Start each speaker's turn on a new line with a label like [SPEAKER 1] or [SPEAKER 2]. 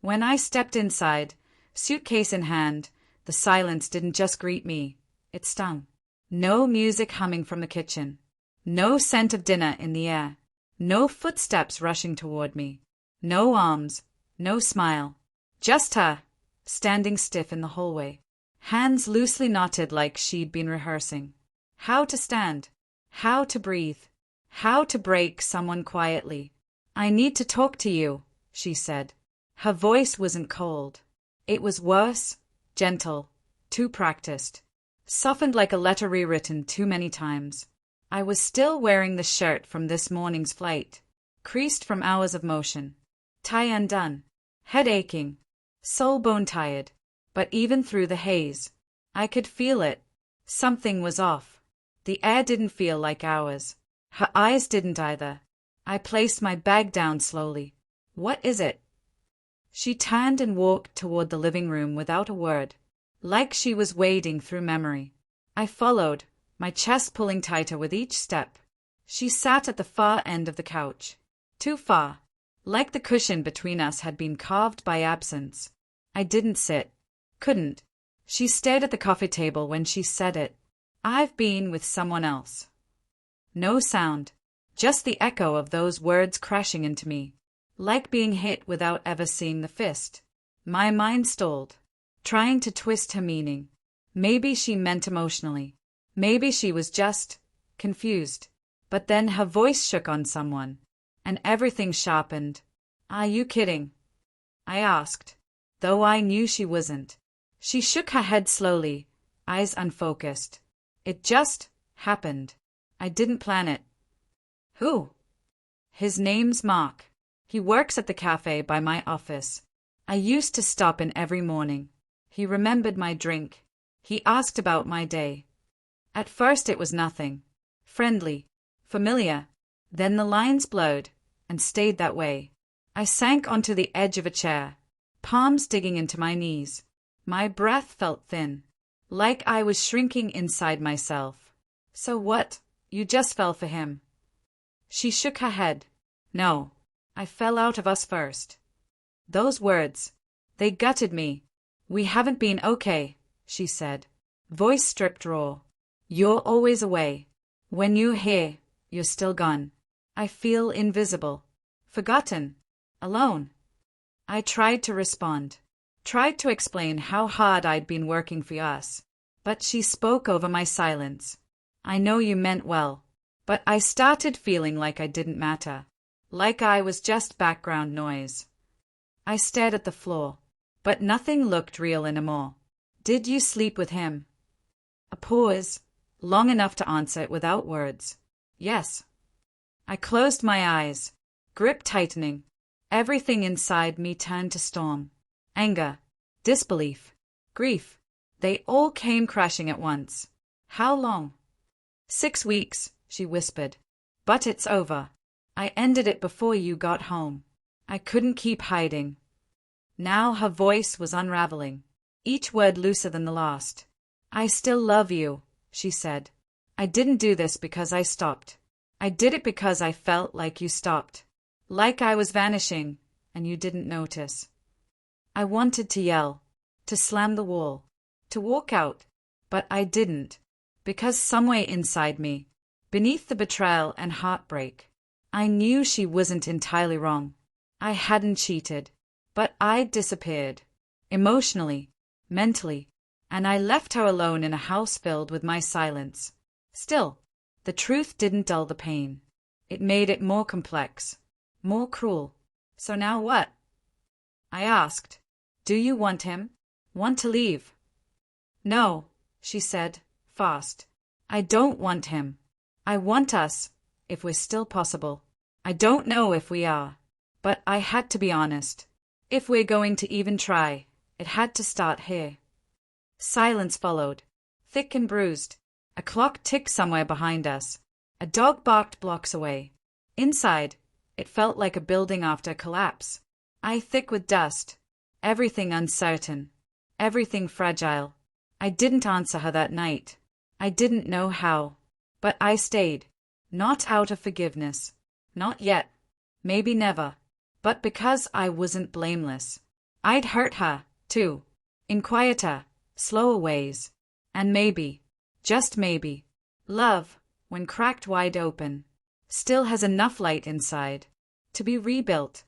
[SPEAKER 1] When I stepped inside, suitcase in hand, the silence didn't just greet me, it stung. No music humming from the kitchen. No scent of dinner in the air. No footsteps rushing toward me. No arms. No smile. Just her, standing stiff in the hallway. Hands loosely knotted like she'd been rehearsing. How to stand. How to breathe. How to break someone quietly. "I need to talk to you," she said. Her voice wasn't cold. It was worse, gentle, too practiced. Softened like a letter rewritten too many times. I was still wearing the shirt from this morning's flight, creased from hours of motion. Tie undone. Head aching. Soul bone tired. But even through the haze, I could feel it. Something was off. The air didn't feel like ours. Her eyes didn't either. I placed my bag down slowly. "What is it?" She turned and walked toward the living room without a word, like she was wading through memory. I followed, my chest pulling tighter with each step. She sat at the far end of the couch. Too far. Like the cushion between us had been carved by absence. I didn't sit. Couldn't. She stared at the coffee table when she said it. "I've been with someone else." No sound. Just the echo of those words crashing into me. Like being hit without ever seeing the fist. My mind stalled, trying to twist her meaning. Maybe she meant emotionally. Maybe she was just confused. But then her voice shook on someone, and everything sharpened. "Are you kidding?" I asked, though I knew she wasn't. She shook her head slowly, eyes unfocused. "It just happened. I didn't plan it." "Who?" "His name's Mark. He works at the cafe by my office. I used to stop in every morning. He remembered my drink. He asked about my day. At first it was nothing. Friendly. Familiar. Then the lines blurred, and stayed that way. I sank onto the edge of a chair, palms digging into my knees. My breath felt thin, like I was shrinking inside myself. "So what? You just fell for him?" She shook her head. "No. I fell out of us first." Those words, they gutted me. "We haven't been okay," she said, voice stripped raw. "You're always away. When you're here, you're still gone. I feel invisible. Forgotten. Alone." I tried to respond. Tried to explain how hard I'd been working for us. But she spoke over my silence. "I know you meant well." But I started feeling like I didn't matter. Like I was just background noise. I stared at the floor. But nothing looked real anymore. "Did you sleep with him?" A pause, long enough to answer it without words. "Yes." I closed my eyes, grip tightening. Everything inside me turned to storm. Anger, disbelief, grief. They all came crashing at once. "How long?" 6 weeks, she whispered. "But it's over. I ended it before you got home. I couldn't keep hiding." Now her voice was unraveling, each word looser than the last. "I still love you," she said. "I didn't do this because I stopped. I did it because I felt like you stopped. Like I was vanishing, and you didn't notice." I wanted to yell, to slam the wall, to walk out, but I didn't, because somewhere inside me, beneath the betrayal and heartbreak, I knew she wasn't entirely wrong. I hadn't cheated, but I'd disappeared, emotionally, mentally, and I left her alone in a house filled with my silence. Still, the truth didn't dull the pain. It made it more complex, more cruel. "So now what?" I asked. "Do you want him? Want to leave?" "No," she said, fast. "I don't want him. I want us, if we're still possible. I don't know if we are, but I had to be honest. If we're going to even try, it had to start here." Silence followed, thick and bruised. A clock ticked somewhere behind us. A dog barked blocks away. Inside, it felt like a building after a collapse. Thick with dust. Everything uncertain. Everything fragile. I didn't answer her that night. I didn't know how. But I stayed. Not out of forgiveness. Not yet. Maybe never. But because I wasn't blameless. I'd hurt her, too. In quieter, slower ways. And maybe, just maybe, love, when cracked wide open, still has enough light inside to be rebuilt